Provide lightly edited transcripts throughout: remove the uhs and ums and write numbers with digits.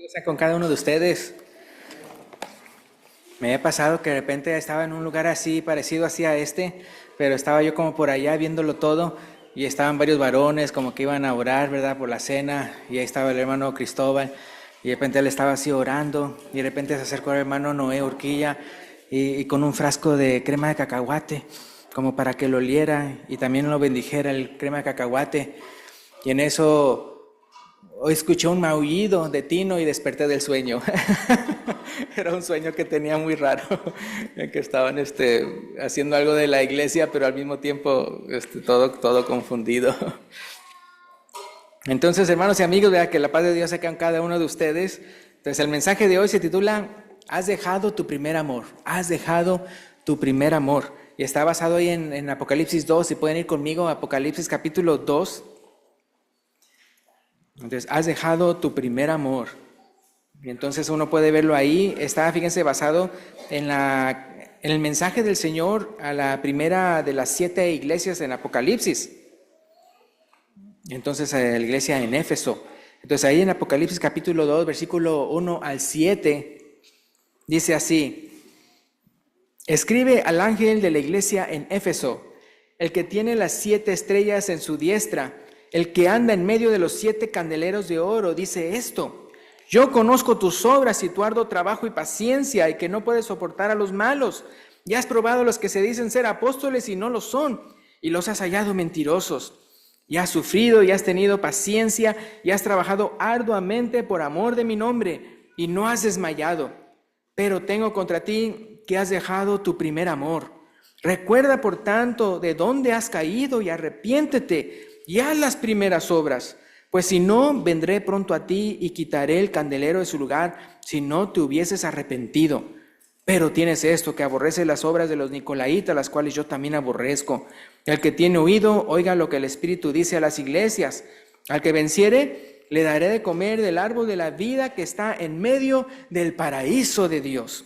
Sea con cada uno de ustedes. Me ha pasado que de repente estaba en un lugar así, parecido así a este, pero estaba yo como por allá viéndolo todo y estaban varios varones como que iban a orar, ¿verdad? Por la cena, y ahí estaba el hermano Cristóbal y de repente él estaba así orando y de repente se acercó el hermano Noé Urquilla y con un frasco de crema de cacahuate como para que lo oliera y también lo bendijera el crema de cacahuate, y en eso hoy escuché un maullido de tino y desperté del sueño. Era un sueño que tenía muy raro, que estaban haciendo algo de la iglesia, pero al mismo tiempo todo confundido. Entonces, hermanos y amigos, vea que la paz de Dios sea con cada uno de ustedes. Entonces, el mensaje de hoy se titula "Has dejado tu primer amor". Has dejado tu primer amor. Y está basado ahí en Apocalipsis 2. Si pueden ir conmigo a Apocalipsis capítulo 2. Entonces, has dejado tu primer amor. Y entonces uno puede verlo ahí. Está, fíjense, basado en el mensaje del Señor a la primera de las 7 iglesias en Apocalipsis. Entonces, a la iglesia en Éfeso. Entonces, ahí en Apocalipsis capítulo 2, versículo 1 al 7, dice así: escribe al ángel de la iglesia en Éfeso, el que tiene las 7 estrellas en su diestra, el que anda en medio de los 7 candeleros de oro, dice esto: yo conozco tus obras y tu arduo trabajo y paciencia, y que no puedes soportar a los malos. Ya has probado a los que se dicen ser apóstoles y no lo son, y los has hallado mentirosos. Y has sufrido y has tenido paciencia y has trabajado arduamente por amor de mi nombre, y no has desmayado. Pero tengo contra ti que has dejado tu primer amor. Recuerda, por tanto, de dónde has caído y arrepiéntete y haz las primeras obras. Pues si no, vendré pronto a ti y quitaré el candelero de su lugar, si no te hubieses arrepentido. Pero tienes esto, que aborreces las obras de los nicolaítas, las cuales yo también aborrezco. El que tiene oído, oiga lo que el Espíritu dice a las iglesias. Al que venciere, le daré de comer del árbol de la vida que está en medio del paraíso de Dios.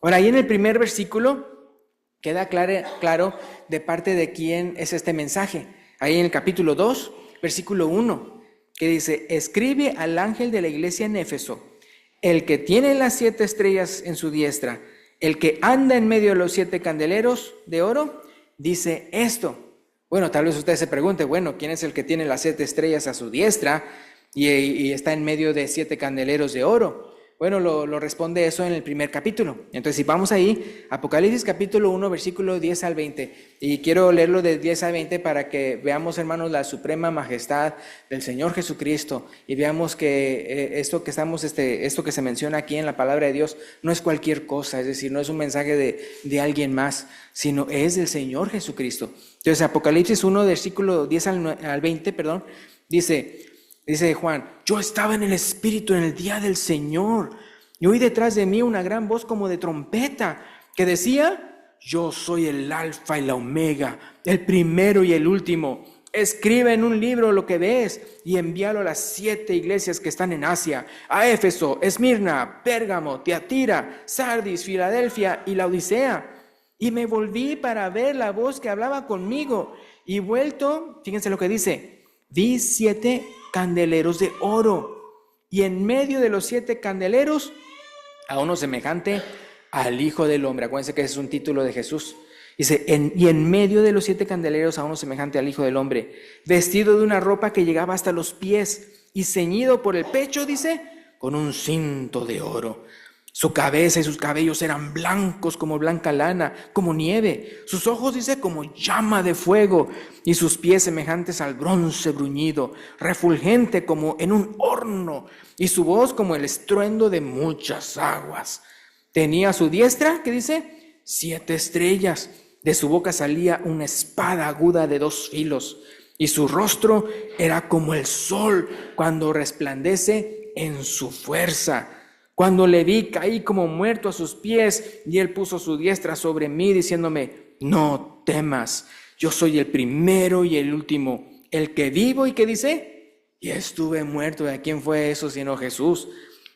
Ahora, ahí en el primer versículo queda claro de parte de quién es este mensaje. Ahí en el capítulo 2, versículo 1. Que dice: escribe al ángel de la iglesia en Éfeso, el que tiene las 7 estrellas en su diestra, el que anda en medio de los 7 candeleros de oro, dice esto. Bueno, tal vez usted se pregunte, bueno, ¿quién es el que tiene las 7 estrellas a su diestra y está en medio de 7 candeleros de oro? Bueno, lo responde eso en el primer capítulo. Entonces, si vamos ahí, Apocalipsis capítulo 1, versículo 10 al 20, y quiero leerlo de 10 al 20 para que veamos, hermanos, la suprema majestad del Señor Jesucristo, y veamos que esto que se menciona aquí en la palabra de Dios no es cualquier cosa, es decir, no es un mensaje de alguien más, sino es del Señor Jesucristo. Entonces, Apocalipsis 1, versículo 10 al 20, Dice Juan: yo estaba en el Espíritu en el día del Señor, y oí detrás de mí una gran voz como de trompeta, que decía: yo soy el Alfa y la Omega, el primero y el último. Escribe en un libro lo que ves y envíalo a las 7 iglesias que están en Asia: a Éfeso, Esmirna, Pérgamo, Tiatira, Sardis, Filadelfia y Laodicea. Y me volví para ver la voz que hablaba conmigo, y vuelto, fíjense lo que dice: vi 7 candeleros de oro, y en medio de los 7 candeleros a uno semejante al Hijo del Hombre. Acuérdense que ese es un título de Jesús. Dice: y en medio de los 7 candeleros a uno semejante al Hijo del Hombre, vestido de una ropa que llegaba hasta los pies, y ceñido por el pecho, dice, con un cinto de oro. Su cabeza y sus cabellos eran blancos como blanca lana, como nieve. Sus ojos, dice, como llama de fuego, y sus pies semejantes al bronce bruñido, refulgente como en un horno, y su voz como el estruendo de muchas aguas. Tenía a su diestra, ¿qué dice? 7 estrellas. De su boca salía una espada aguda de 2 filos, y su rostro era como el sol cuando resplandece en su fuerza. Cuando le vi, caí como muerto a sus pies, y él puso su diestra sobre mí, diciéndome: no temas, yo soy el primero y el último, el que vivo. ¿Y qué dice? Y estuve muerto. ¿De quién fue eso sino Jesús?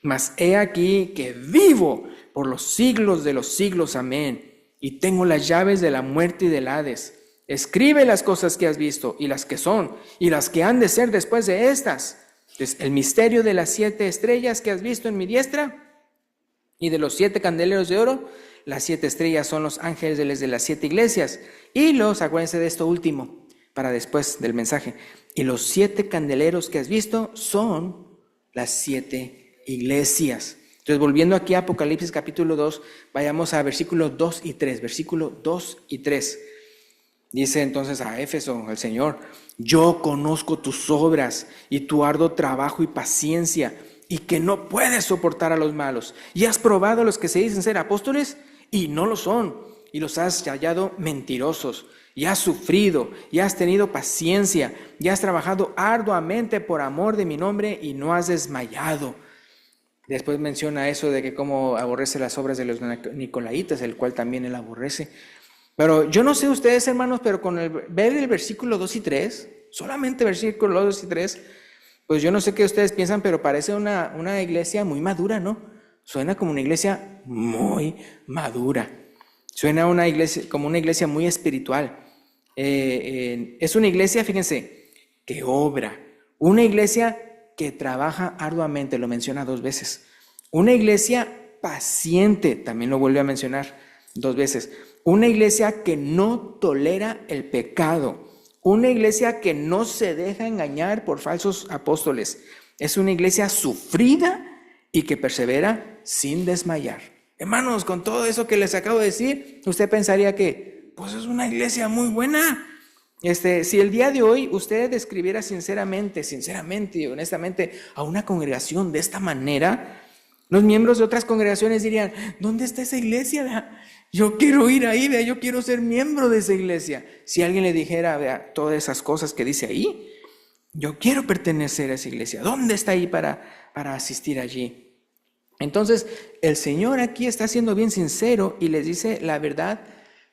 Mas he aquí que vivo por los siglos de los siglos. Amén. Y tengo las llaves de la muerte y del Hades. Escribe las cosas que has visto, y las que son, y las que han de ser después de estas. Entonces, el misterio de las 7 estrellas que has visto en mi diestra y de los 7 candeleros de oro, las 7 estrellas son los ángeles de las 7 iglesias. Y acuérdense de esto último, para después del mensaje. Y los 7 candeleros que has visto son las 7 iglesias. Entonces, volviendo aquí a Apocalipsis capítulo 2, vayamos a versículos 2 y 3. Versículo 2 y 3. Dice entonces a Éfeso, el Señor: yo conozco tus obras y tu arduo trabajo y paciencia, y que no puedes soportar a los malos. Y has probado a los que se dicen ser apóstoles y no lo son, y los has hallado mentirosos. Y has sufrido, y has tenido paciencia, y has trabajado arduamente por amor de mi nombre, y no has desmayado. Después menciona eso de que cómo aborrece las obras de los nicolaitas, el cual también él aborrece. Pero yo no sé ustedes, hermanos, pero con ver el versículo 2 y 3, solamente versículo 2 y 3, pues yo no sé qué ustedes piensan, pero parece una iglesia muy madura, ¿no? Suena como una iglesia muy madura. Suena como una iglesia muy espiritual. Es una iglesia, fíjense, que obra. Una iglesia que trabaja arduamente, lo menciona 2 veces. Una iglesia paciente, también lo vuelve a mencionar 2 veces. Una iglesia que no tolera el pecado. Una iglesia que no se deja engañar por falsos apóstoles. Es una iglesia sufrida y que persevera sin desmayar. Hermanos, con todo eso que les acabo de decir, usted pensaría que pues es una iglesia muy buena. Si el día de hoy usted describiera sinceramente y honestamente a una congregación de esta manera, los miembros de otras congregaciones dirían: ¿dónde está esa iglesia? Vea, yo quiero ir ahí, vea, yo quiero ser miembro de esa iglesia. Si alguien le dijera, vea, todas esas cosas que dice ahí, yo quiero pertenecer a esa iglesia. ¿Dónde está ahí para asistir allí? Entonces, el Señor aquí está siendo bien sincero y les dice la verdad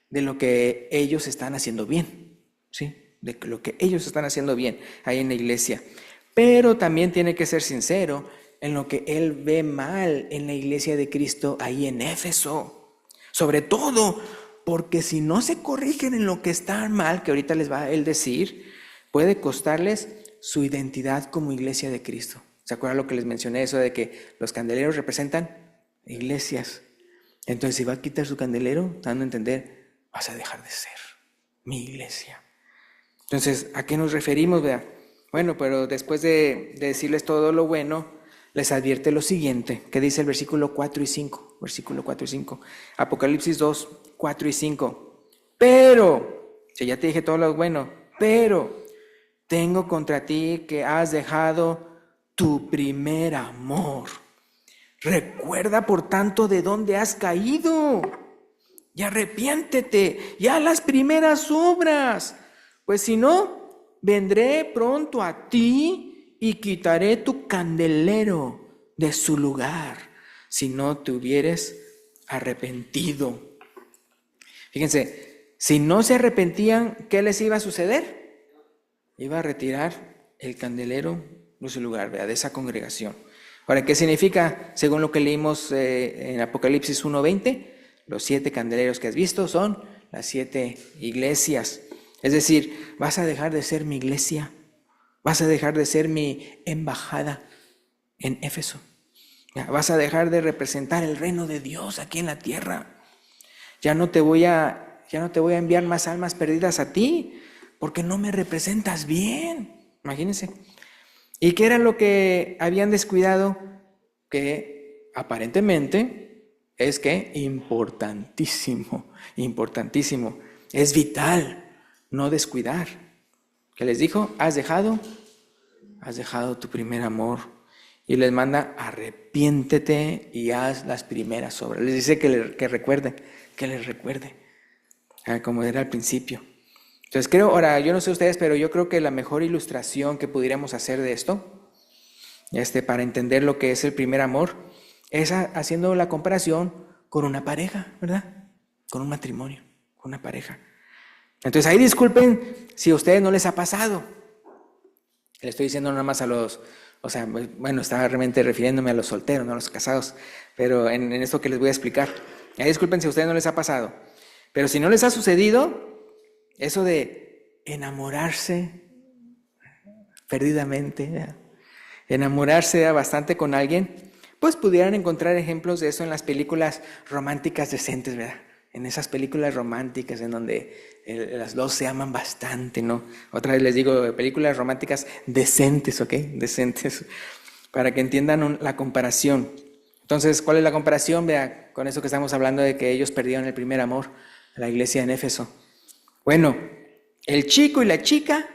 de lo que ellos están haciendo bien, ¿sí? De lo que ellos están haciendo bien ahí en la iglesia. Pero también tiene que ser sincero en lo que Él ve mal en la iglesia de Cristo ahí en Éfeso. Sobre todo porque si no se corrigen en lo que está mal, que ahorita les va a Él decir, puede costarles su identidad como iglesia de Cristo. ¿Se acuerdan lo que les mencioné? Eso de que los candeleros representan iglesias. Entonces, si va a quitar su candelero, dando a entender, vas a dejar de ser mi iglesia. Entonces, ¿a qué nos referimos? Vea? Bueno, pero después de decirles todo lo bueno, les advierte lo siguiente, que dice el versículo 4 y 5. Versículo 4 y 5. Apocalipsis 2, 4 y 5. Pero, si ya te dije todo lo bueno, pero tengo contra ti que has dejado tu primer amor. Recuerda, por tanto, de dónde has caído y arrepiéntete y haz las primeras obras, pues si no, vendré pronto a ti y quitaré tu candelero de su lugar, si no te hubieres arrepentido. Fíjense, si no se arrepentían, ¿qué les iba a suceder? Iba a retirar el candelero de su lugar, ¿verdad? De esa congregación. Ahora, ¿qué significa? Según lo que leímos en Apocalipsis 1:20, los 7 candeleros que has visto son las 7 iglesias. Es decir, vas a dejar de ser mi iglesia, vas a dejar de ser mi embajada en Éfeso, vas a dejar de representar el reino de Dios aquí en la tierra. Ya no te voy a enviar más almas perdidas a ti, porque no me representas bien. Imagínense. ¿Y qué era lo que habían descuidado? Que aparentemente es que importantísimo, es vital no descuidar. ¿Qué les dijo? Has dejado tu primer amor. Y les manda: arrepiéntete y haz las primeras obras. Les dice que les recuerde, como era al principio. Entonces ahora yo no sé ustedes, pero yo creo que la mejor ilustración que pudiéramos hacer de esto, para entender lo que es el primer amor, es haciendo la comparación con una pareja, ¿verdad? Con un matrimonio, con una pareja. Entonces ahí disculpen si a ustedes no les ha pasado. Le estoy diciendo nada más estaba realmente refiriéndome a los solteros, no a los casados, pero en esto que les voy a explicar. Ahí disculpen si a ustedes no les ha pasado. Pero si no les ha sucedido, eso de enamorarse perdidamente, enamorarse bastante con alguien, pues pudieran encontrar ejemplos de eso en las películas románticas decentes, ¿verdad? En esas películas románticas en donde las dos se aman bastante, ¿no? Otra vez les digo, películas románticas decentes, ¿ok? Decentes, para que entiendan la comparación. Entonces, ¿cuál es la comparación? Vea, con eso que estamos hablando de que ellos perdieron el primer amor, la iglesia en Éfeso. Bueno, el chico y la chica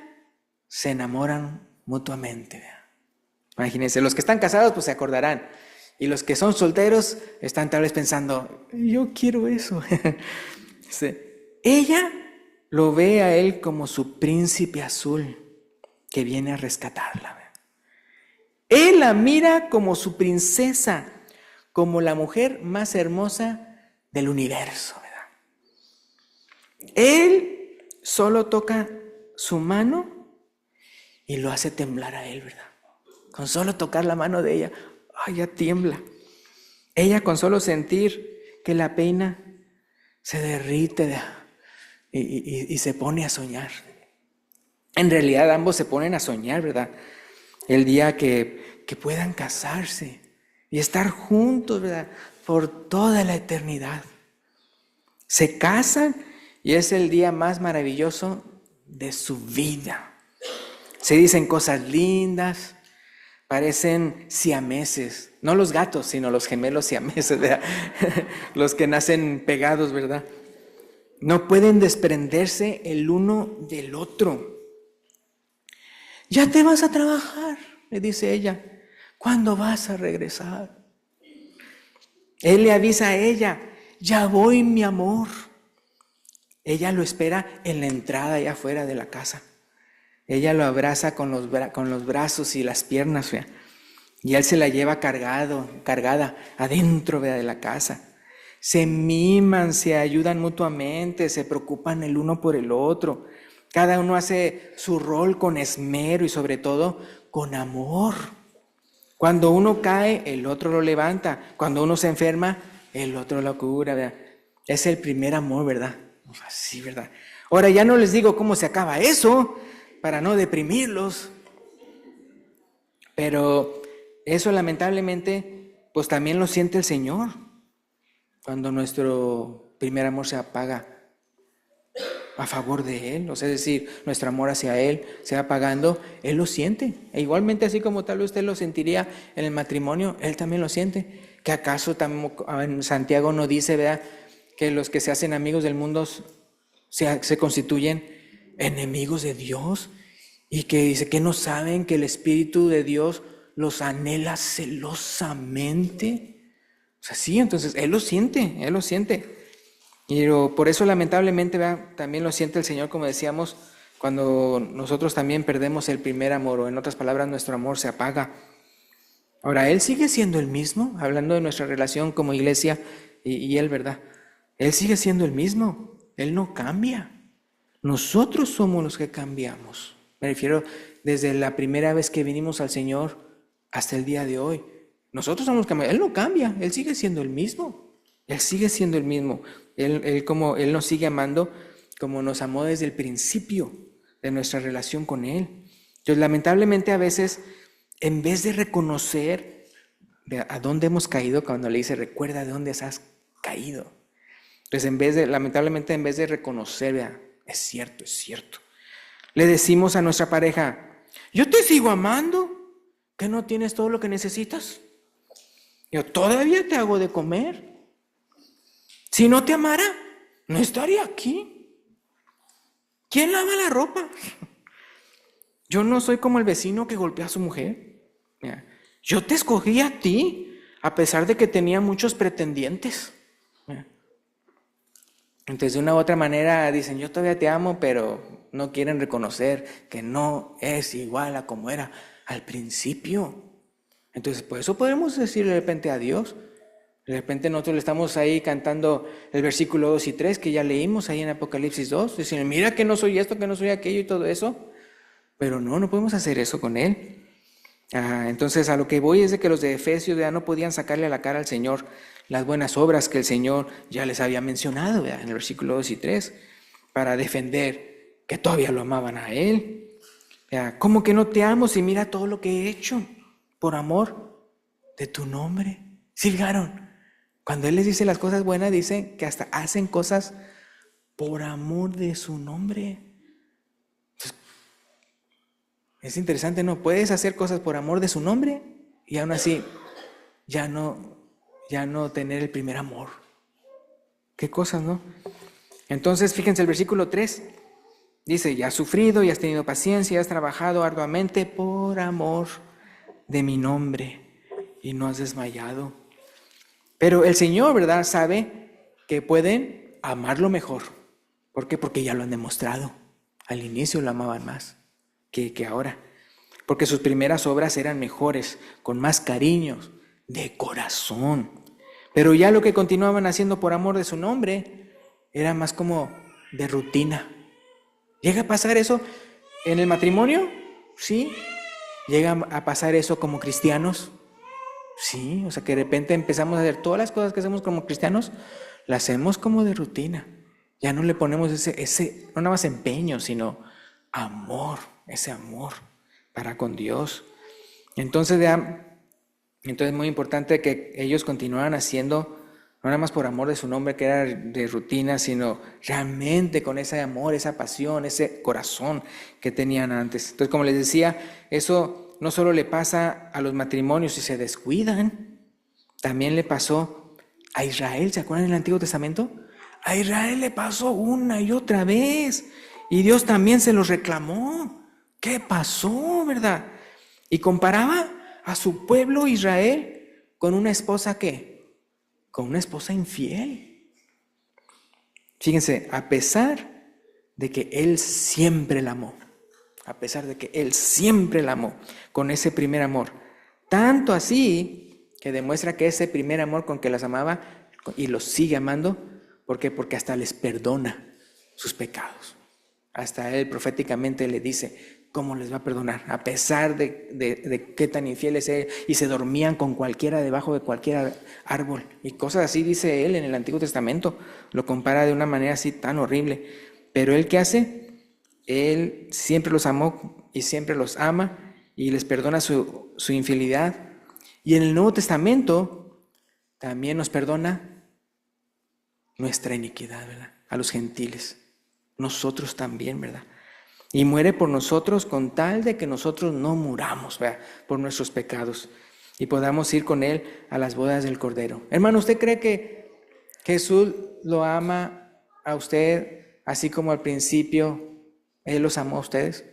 se enamoran mutuamente, vea. Imagínense, los que están casados pues se acordarán. Y los que son solteros están tal vez pensando, yo quiero eso. Sí. Ella lo ve a él como su príncipe azul que viene a rescatarla. Él la mira como su princesa, como la mujer más hermosa del universo, ¿verdad? Él solo toca su mano y lo hace temblar a él, ¿verdad? Con solo tocar la mano de ella, ¡ay, ya tiembla! Ella con solo sentir que la peina se derrite y se pone a soñar. En realidad ambos se ponen a soñar, ¿verdad? El día que puedan casarse y estar juntos, ¿verdad? Por toda la eternidad. Se casan y es el día más maravilloso de su vida. Se dicen cosas lindas. Parecen siameses, no los gatos, sino los gemelos siameses, ¿verdad? Los que nacen pegados, ¿verdad? No pueden desprenderse el uno del otro. Ya te vas a trabajar, le dice ella. ¿Cuándo vas a regresar? Él le avisa a ella, ya voy, mi amor. Ella lo espera en la entrada allá afuera de la casa. Ella lo abraza con los brazos y las piernas, ¿vea? Y él se la lleva cargada adentro, ¿vea?, de la casa. Se miman, se ayudan mutuamente, se preocupan el uno por el otro. Cada uno hace su rol con esmero y sobre todo con amor. Cuando uno cae, el otro lo levanta. Cuando uno se enferma, el otro lo cura, ¿verdad? Es el primer amor, ¿verdad? Así, ¿verdad? Ahora ya no les digo cómo se acaba eso, para no deprimirlos. Pero eso lamentablemente, pues también lo siente el Señor. Cuando nuestro primer amor se apaga a favor de Él, o sea, es decir, nuestro amor hacia Él se va apagando, Él lo siente. E igualmente, así como tal vez usted lo sentiría en el matrimonio, Él también lo siente. ¿Que acaso en Santiago no dice, ¿verdad?, que los que se hacen amigos del mundo se constituyen enemigos de Dios? Y que dice que no saben que el Espíritu de Dios los anhela celosamente. O sea, sí, entonces Él lo siente, Él lo siente. Y por eso lamentablemente, ¿verdad?, también lo siente el Señor, como decíamos, cuando nosotros también perdemos el primer amor, o en otras palabras, nuestro amor se apaga. Ahora, Él sigue siendo el mismo, hablando de nuestra relación como iglesia y Él, ¿verdad? Él sigue siendo el mismo, Él no cambia. Nosotros somos los que cambiamos. Me refiero desde la primera vez que vinimos al Señor hasta el día de hoy. Nosotros somos los que cambiamos. Él no cambia, Él sigue siendo el mismo. Él sigue siendo el mismo. Él nos sigue amando como nos amó desde el principio de nuestra relación con Él. Entonces, lamentablemente a veces, en vez de reconocer a dónde hemos caído, cuando le dice, recuerda de dónde has caído. Entonces, lamentablemente, en vez de reconocer, vea, es cierto, le decimos a nuestra pareja, yo te sigo amando, ¿que no tienes todo lo que necesitas? Yo todavía te hago de comer. Si no te amara, no estaría aquí. ¿Quién lava la ropa? Yo no soy como el vecino que golpea a su mujer. Yo te escogí a ti, a pesar de que tenía muchos pretendientes. Entonces, de una u otra manera dicen, yo todavía te amo, pero no quieren reconocer que no es igual a como era al principio. Entonces, por eso podemos decirle de repente a Dios. De repente nosotros le estamos ahí cantando el versículo 2 y 3 que ya leímos ahí en Apocalipsis 2. Dicen, mira que no soy esto, que no soy aquello y todo eso. Pero no podemos hacer eso con Él. Entonces, a lo que voy es de que los de Efesios ya no podían sacarle a la cara al Señor las buenas obras que el Señor ya les había mencionado, ¿verdad?, en el versículo 2 y 3, para defender que todavía lo amaban a Él. ¿Cómo que no te amo si mira todo lo que he hecho? por amor de tu nombre. ¿Sí fijaron? Cuando Él les dice las cosas buenas, dice que hasta hacen cosas por amor de su nombre. Entonces, es interesante, ¿no? Puedes hacer cosas por amor de su nombre y aún así ya no tener el primer amor. Qué cosas, ¿no? Entonces, fíjense el versículo 3. Dice, ya has sufrido, y has tenido paciencia, y has trabajado arduamente por amor de mi nombre, y no has desmayado. Pero el Señor, ¿verdad?, sabe que pueden amarlo mejor. ¿Por qué? Porque ya lo han demostrado. Al inicio lo amaban más que ahora. Porque sus primeras obras eran mejores, con más cariño, de corazón. Pero ya lo que continuaban haciendo por amor de su nombre era más como de rutina. ¿Llega a pasar eso en el matrimonio? Sí. ¿Llega a pasar eso como cristianos? Sí. O sea, que de repente empezamos a hacer todas las cosas que hacemos como cristianos, las hacemos como de rutina. Ya no le ponemos ese no nada más empeño, sino amor, ese amor para con Dios. Entonces es muy importante que ellos continuaran haciendo, no nada más por amor de su nombre, que era de rutina, sino realmente con ese amor, esa pasión, ese corazón que tenían antes. Entonces, como les decía, eso no solo le pasa a los matrimonios si se descuidan, también le pasó a Israel. ¿Se acuerdan del Antiguo Testamento? A Israel le pasó una y otra vez, y Dios también se los reclamó. ¿Qué pasó, verdad? Y comparaba a su pueblo Israel con una esposa ¿qué? Con una esposa infiel. Fíjense, a pesar de que él siempre la amó, a pesar de que él siempre la amó con ese primer amor, tanto así que demuestra que ese primer amor con que las amaba y los sigue amando, ¿por qué? Porque hasta les perdona sus pecados. Hasta él proféticamente le dice, ¿cómo les va a perdonar? A pesar de qué tan infieles eran, y se dormían con cualquiera debajo de cualquier árbol. Y cosas así dice él en el Antiguo Testamento. Lo compara de una manera así tan horrible. Pero él, ¿qué hace? Él siempre los amó y siempre los ama y les perdona su infidelidad. Y en el Nuevo Testamento también nos perdona nuestra iniquidad, ¿verdad? A los gentiles. Nosotros también, ¿verdad? Y muere por nosotros con tal de que nosotros no muramos, ¿verdad?, por nuestros pecados y podamos ir con Él a las bodas del Cordero. Hermano, ¿usted cree que Jesús lo ama a usted así como al principio Él los amó a ustedes?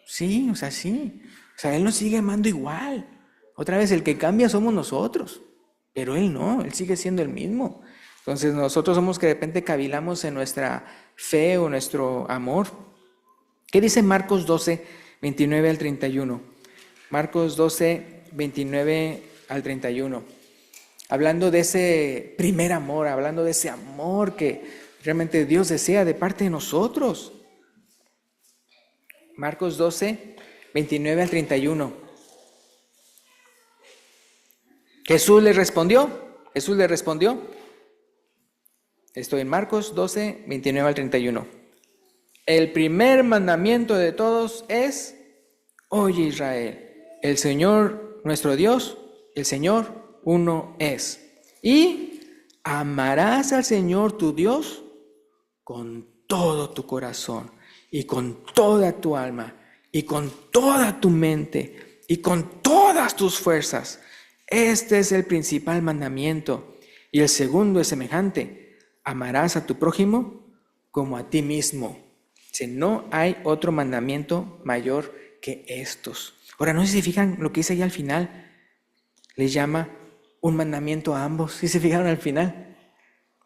Sí, o sea, sí. O sea, Él nos sigue amando igual. Otra vez, el que cambia somos nosotros, pero Él no, Él sigue siendo el mismo. Entonces nosotros somos que de repente cavilamos en nuestra fe o nuestro amor. ¿Qué dice Marcos 12, 29 al 31? Marcos 12, 29 al 31. Hablando de ese primer amor, hablando de ese amor que realmente Dios desea de parte de nosotros. Marcos 12, 29 al 31. Jesús le respondió. Estoy en Marcos 12, 29 al 31. El primer mandamiento de todos es, oye Israel, el Señor nuestro Dios, el Señor uno es. Y amarás al Señor tu Dios con todo tu corazón y con toda tu alma y con toda tu mente y con todas tus fuerzas. Este es el principal mandamiento. Y el segundo es semejante, amarás a tu prójimo como a ti mismo. Si no hay otro mandamiento mayor que estos. Ahora, no sé si se fijan lo que dice ahí al final. Les llama un mandamiento a ambos. ¿Sí se fijaron al final?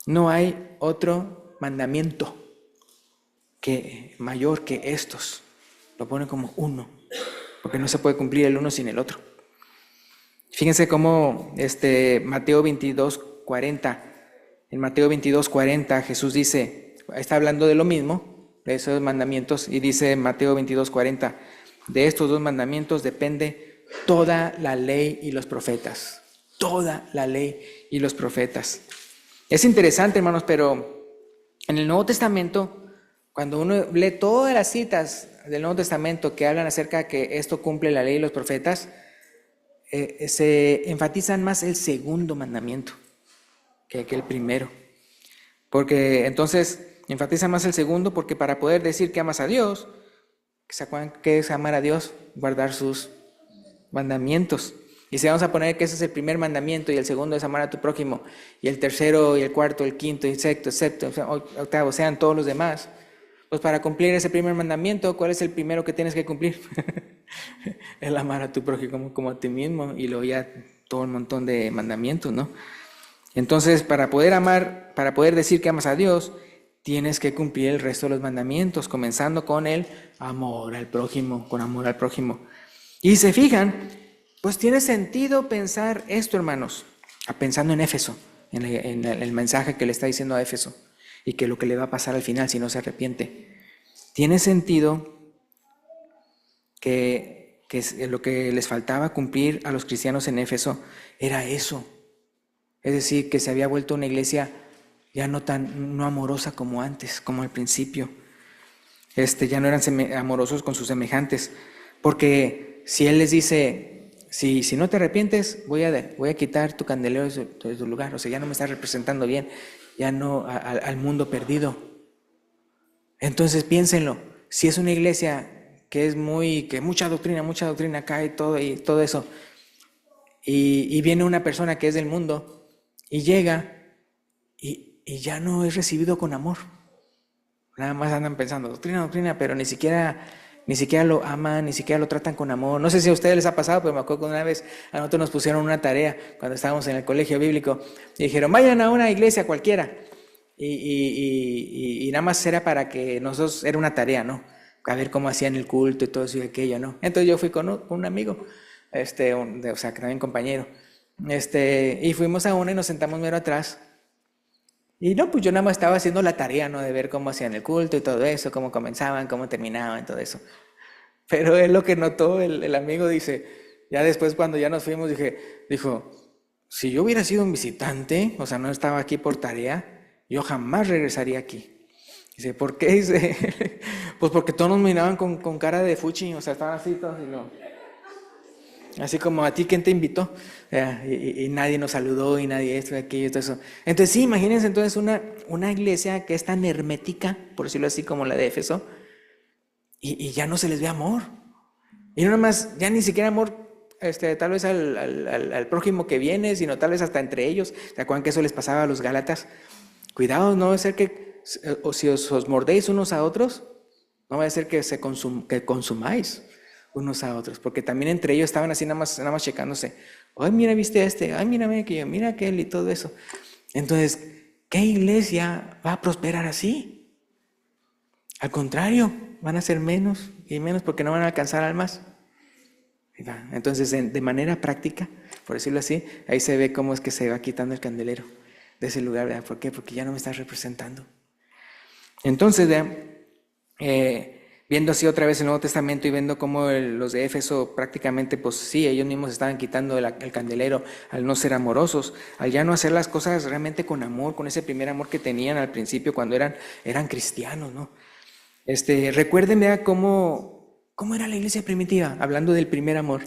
No hay otro mandamiento mayor que estos. Lo pone como uno, porque no se puede cumplir el uno sin el otro. Fíjense cómo Mateo 22:40. En Mateo 22:40 Jesús dice, está hablando de lo mismo, de esos mandamientos, y dice Mateo 22:40, de estos dos mandamientos depende toda la ley y los profetas. Toda la ley y los profetas. Es interesante, hermanos, pero en el Nuevo Testamento, cuando uno lee todas las citas del Nuevo Testamento que hablan acerca de que esto cumple la ley y los profetas, se enfatizan más el segundo mandamiento que el primero. Porque entonces enfatizan más el segundo, porque para poder decir que amas a Dios, ¿se acuerdan qué es amar a Dios? Guardar sus mandamientos. Y si vamos a poner que ese es el primer mandamiento y el segundo es amar a tu prójimo, y el tercero y el cuarto, el quinto y el sexto, octavo, sean todos los demás, pues para cumplir ese primer mandamiento, ¿cuál es el primero que tienes que cumplir? El amar a tu prójimo como a ti mismo, y luego ya todo un montón de mandamientos, ¿no? Entonces, para poder amar, para poder decir que amas a Dios, tienes que cumplir el resto de los mandamientos, comenzando con el amor al prójimo, con amor al prójimo. Y se fijan, pues tiene sentido pensar esto, hermanos, pensando en Éfeso, en el mensaje que le está diciendo a Éfeso, y que lo que le va a pasar al final si no se arrepiente. Tiene sentido que lo que les faltaba cumplir a los cristianos en Éfeso era eso. Es decir, que se había vuelto una iglesia ya no amorosa como antes, como al principio. Ya no eran amorosos con sus semejantes. Porque si Él les dice, si no te arrepientes, voy a quitar tu candelero de tu lugar. O sea, ya no me estás representando bien, ya no al mundo perdido. Entonces piénsenlo, si es una iglesia que mucha doctrina acá y todo eso, y viene una persona que es del mundo y llega y ya no es recibido con amor. Nada más andan pensando doctrina, pero ni siquiera lo aman, ni siquiera lo tratan con amor. No sé si a ustedes les ha pasado, pero me acuerdo que una vez a nosotros nos pusieron una tarea cuando estábamos en el colegio bíblico y dijeron, vayan a una iglesia cualquiera. Y nada más era para que nosotros, era una tarea, ¿no? A ver cómo hacían el culto y todo eso y aquello, ¿no? Entonces yo fui con un amigo, o sea, que también compañero, y fuimos a una y nos sentamos mero atrás. Y no, pues yo nada más estaba haciendo la tarea, ¿no? De ver cómo hacían el culto y todo eso, cómo comenzaban, cómo terminaban, todo eso. Pero él lo que notó, el amigo dice, ya después cuando ya nos fuimos, dijo, si yo hubiera sido un visitante, o sea, no estaba aquí por tarea, yo jamás regresaría aquí. Dice, ¿por qué? Dice, pues porque todos nos miraban con cara de fuchi, o sea, estaban así todos y no. Así como a ti, ¿quién te invitó? Y nadie nos saludó y nadie esto y aquello y todo eso. Entonces sí, imagínense entonces una iglesia que es tan hermética, por decirlo así, como la de Éfeso, y ya no se les ve amor. Y no nada más, ya ni siquiera amor tal vez al prójimo que viene, sino tal vez hasta entre ellos. ¿Se acuerdan que eso les pasaba a los Gálatas? Cuidado, no va a ser que o si os mordéis unos a otros, no va a ser que que consumáis unos a otros, porque también entre ellos estaban así nada más checándose. Ay, mira, viste ay, mírame aquello, mira aquel y todo eso. Entonces, ¿qué iglesia va a prosperar así? Al contrario, van a ser menos y menos porque no van a alcanzar almas. Entonces, de manera práctica, por decirlo así, ahí se ve cómo es que se va quitando el candelero de ese lugar, ¿verdad? ¿Por qué? Porque ya no me estás representando. Entonces, viendo así otra vez el Nuevo Testamento y viendo cómo los de Éfeso prácticamente, pues sí, ellos mismos estaban quitando el candelero al no ser amorosos, al ya no hacer las cosas realmente con amor, con ese primer amor que tenían al principio cuando eran cristianos, ¿no? Recuerden, vean cómo era la iglesia primitiva, hablando del primer amor.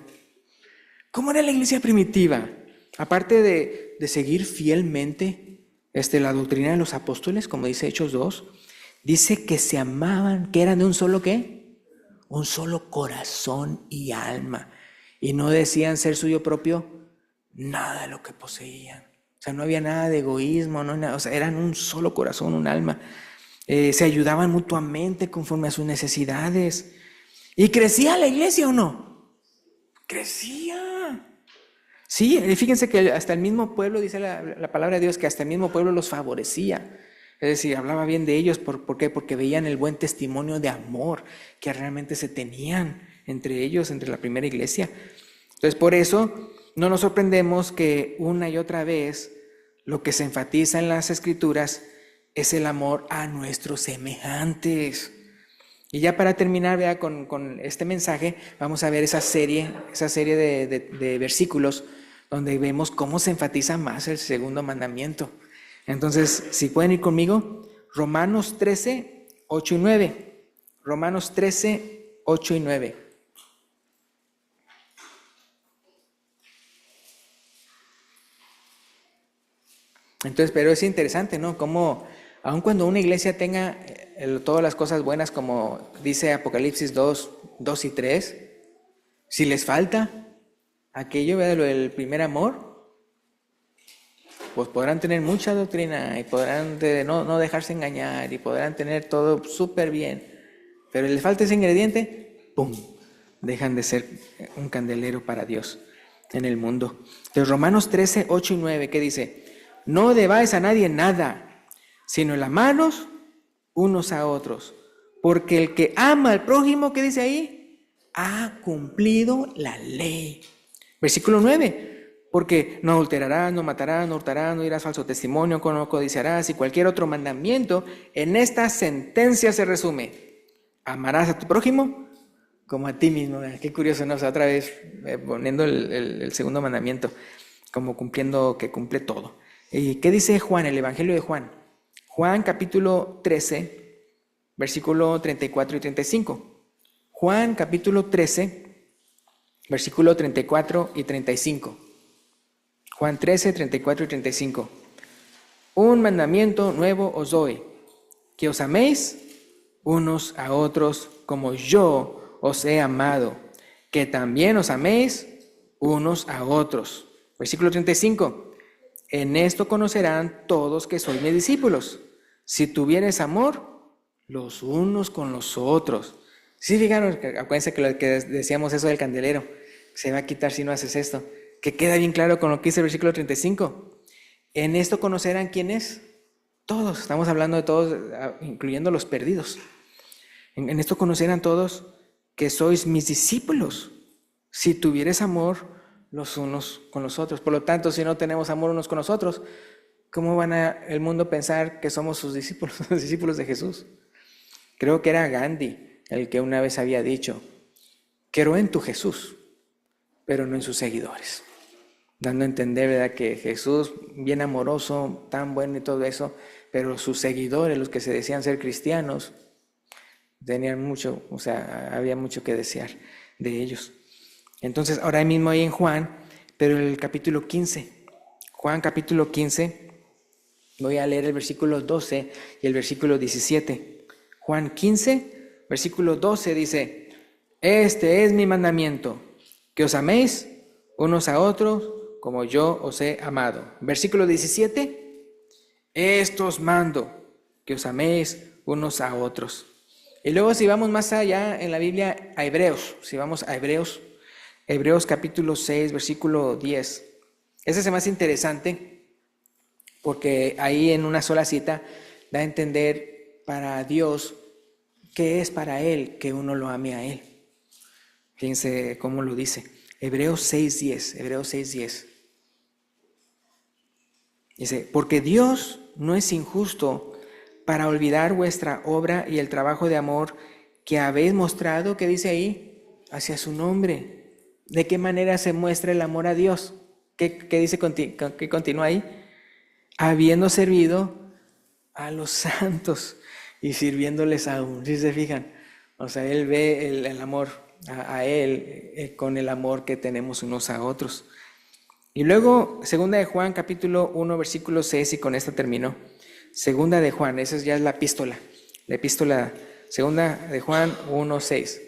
¿Cómo era la iglesia primitiva? Aparte de seguir fielmente la doctrina de los apóstoles, como dice Hechos 2, dice que se amaban, que eran de un solo ¿qué? Un solo corazón y alma. Y no decían ser suyo propio nada de lo que poseían. O sea, no había nada de egoísmo, o sea, eran un solo corazón, un alma. Se ayudaban mutuamente conforme a sus necesidades. ¿Y crecía la iglesia o no? Crecía. Sí, fíjense que hasta el mismo pueblo, dice la palabra de Dios, que hasta el mismo pueblo los favorecía. Es decir, hablaba bien de ellos. ¿Por qué? Porque veían el buen testimonio de amor que realmente se tenían entre ellos, entre la primera iglesia. Entonces, por eso no nos sorprendemos que una y otra vez lo que se enfatiza en las Escrituras es el amor a nuestros semejantes. Y ya para terminar, vea, con este mensaje, vamos a ver esa serie de versículos donde vemos cómo se enfatiza más el segundo mandamiento. Entonces, si pueden ir conmigo, Romanos 13, 8 y 9. Romanos 13, 8 y 9. Entonces, pero es interesante, ¿no? Como aun cuando una iglesia tenga todas las cosas buenas, como dice Apocalipsis 2 y 3, si les falta aquello, ¿verdad? Lo del primer amor, pues podrán tener mucha doctrina y podrán no dejarse engañar y podrán tener todo súper bien, pero les falta ese ingrediente, ¡pum!, dejan de ser un candelero para Dios en el mundo. Entonces, Romanos 13, 8 y 9, ¿qué dice? No debáis a nadie nada, sino el amaros unos a otros, porque el que ama al prójimo, ¿qué dice ahí? Ha cumplido la ley. Versículo 9, porque no adulterarás, no matarás, no hurtarás, no dirás falso testimonio, no codiciarás, y cualquier otro mandamiento. En esta sentencia se resume: amarás a tu prójimo como a ti mismo. Qué curioso, ¿no? O sea, otra vez poniendo el segundo mandamiento, como cumpliendo, que cumple todo. ¿Y qué dice Juan, el Evangelio de Juan? Juan capítulo 13, versículo 34 y 35. Juan capítulo 13, versículo 34 y 35. Juan 13, 34 y 35. Un mandamiento nuevo os doy, que os améis unos a otros como yo os he amado, que también os améis unos a otros. Versículo 35. En esto conocerán todos que sois mis discípulos, si tuvieres amor los unos con los otros. Sí, fijaros, acuérdense que lo que decíamos eso del candelero, se va a quitar si no haces esto, que queda bien claro con lo que dice el versículo 35. En esto conocerán quién es. Todos, estamos hablando de todos, incluyendo los perdidos. En esto conocerán todos que sois mis discípulos, si tuvieres amor los unos con los otros. Por lo tanto, si no tenemos amor unos con los otros, ¿cómo van el mundo pensar que somos sus discípulos, los discípulos de Jesús? Creo que era Gandhi el que una vez había dicho: creo en tu Jesús, pero no en sus seguidores. Dando a entender, ¿verdad?, que Jesús, bien amoroso, tan bueno y todo eso, pero sus seguidores, los que se decían ser cristianos, tenían mucho, o sea, había mucho que desear de ellos. Entonces, ahora mismo ahí en Juan, pero el capítulo 15, Juan capítulo 15, voy a leer el versículo 12 y el versículo 17. Juan 15, versículo 12 dice: este es mi mandamiento, que os améis unos a otros como yo os he amado. Versículo 17, esto os mando, que os améis unos a otros. Y luego si vamos más allá en la Biblia, a Hebreos, si vamos a Hebreos capítulo 6, versículo 10. Ese es el más interesante, porque ahí en una sola cita da a entender para Dios qué es para Él que uno lo ame a Él. Fíjense cómo lo dice. Hebreos 6:10. Dice: porque Dios no es injusto para olvidar vuestra obra y el trabajo de amor que habéis mostrado, ¿qué dice ahí? Hacia su nombre. ¿De qué manera se muestra el amor a Dios? ¿Qué dice? ¿Qué continúa ahí? Habiendo servido a los santos y sirviéndoles aún. ¿Sí se fijan? O sea, Él ve el amor a Él con el amor que tenemos unos a otros. Y luego, segunda de Juan, capítulo 1, versículo 6, y con esto termino. Segunda de Juan, esa ya es la epístola. La epístola, segunda de Juan 1, 6.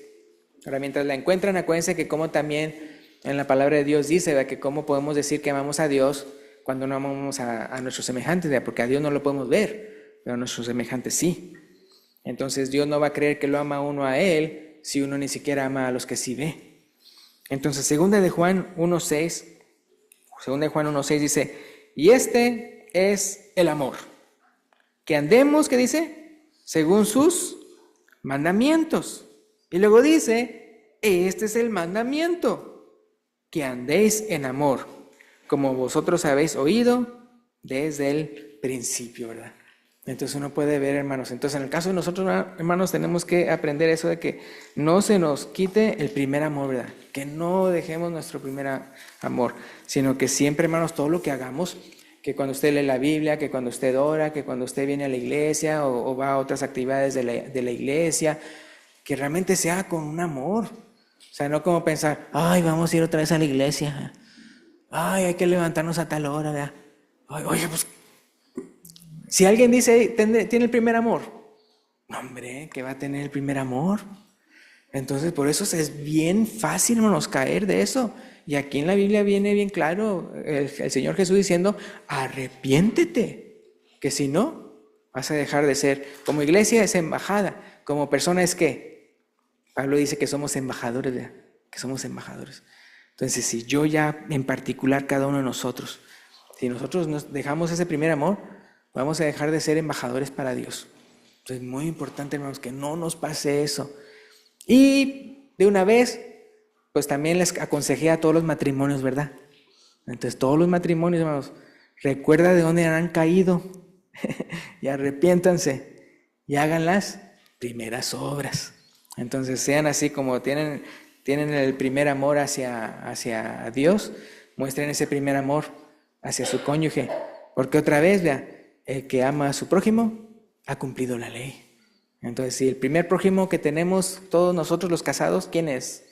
Ahora, mientras la encuentran, acuérdense que como también en la palabra de Dios dice, ¿verdad?, que cómo podemos decir que amamos a Dios cuando no amamos a nuestros semejantes, ¿verdad?, porque a Dios no lo podemos ver, pero a nuestros semejantes sí. Entonces Dios no va a creer que lo ama uno a Él si uno ni siquiera ama a los que sí ve. Entonces, segunda de Juan 1:6 dice: y este es el amor, que andemos, ¿qué dice? Según sus mandamientos. Y luego dice: este es el mandamiento, que andéis en amor, como vosotros habéis oído desde el principio, ¿verdad? Entonces uno puede ver, hermanos. Entonces, en el caso de nosotros, hermanos, tenemos que aprender eso de que no se nos quite el primer amor, ¿verdad? Que no dejemos nuestro primer amor, sino que siempre, hermanos, todo lo que hagamos, que cuando usted lee la Biblia, que cuando usted ora, que cuando usted viene a la iglesia o va a otras actividades de la iglesia, que realmente sea con un amor. O sea, no como pensar: ay, vamos a ir otra vez a la iglesia, ay, hay que levantarnos a tal hora, ¿verdad? Ay, oye, pues Si alguien dice, tiene el primer amor, no, hombre, ¿qué va a tener el primer amor? Entonces, por eso es bien fácil, hermanos, caer de eso. Y aquí en la Biblia viene bien claro el Señor Jesús diciendo, arrepiéntete, que si no, vas a dejar de ser. Como iglesia es embajada, como persona es ¿qué? Pablo dice que somos embajadores, ¿verdad? Que somos embajadores. Entonces, si yo ya, en particular, cada uno de nosotros, si nosotros nos dejamos ese primer amor, vamos a dejar de ser embajadores para Dios. Entonces, muy importante, hermanos, que no nos pase eso. Y de una vez, pues también les aconsejé a todos los matrimonios, ¿verdad? Entonces, todos los matrimonios, hermanos, recuerda de dónde han caído y arrepiéntanse y hagan las primeras obras. Entonces, sean así como tienen el primer amor hacia Dios, muestren ese primer amor hacia su cónyuge. Porque otra vez, vea, el que ama a su prójimo ha cumplido la ley. Entonces, si el primer prójimo que tenemos todos nosotros los casados, ¿quién es?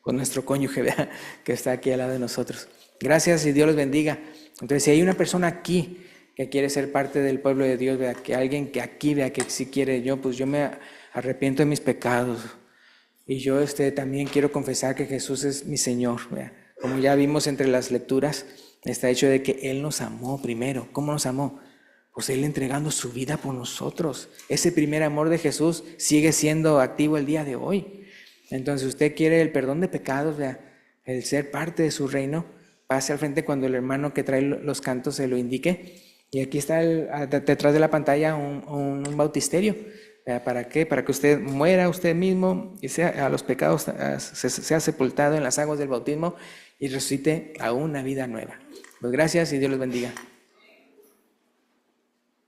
Pues nuestro cónyuge, ¿verdad? Que está aquí al lado de nosotros. Gracias y Dios los bendiga. Entonces, si hay una persona aquí que quiere ser parte del pueblo de Dios, ¿verdad? Que alguien que aquí vea que si quiere, pues yo me arrepiento de mis pecados. Y yo también quiero confesar que Jesús es mi Señor, ¿verdad? Como ya vimos entre las lecturas, está hecho de que Él nos amó primero. ¿Cómo nos amó? Pues Él entregando su vida por nosotros. Ese primer amor de Jesús sigue siendo activo el día de hoy. Entonces, usted quiere el perdón de pecados, ¿verdad? El ser parte de su reino, pase al frente cuando el hermano que trae los cantos se lo indique. Y aquí está detrás de la pantalla un bautisterio. ¿Para qué? Para que usted muera usted mismo y sea a los pecados, sea sepultado en las aguas del bautismo y resucite a una vida nueva. Pues gracias y Dios los bendiga.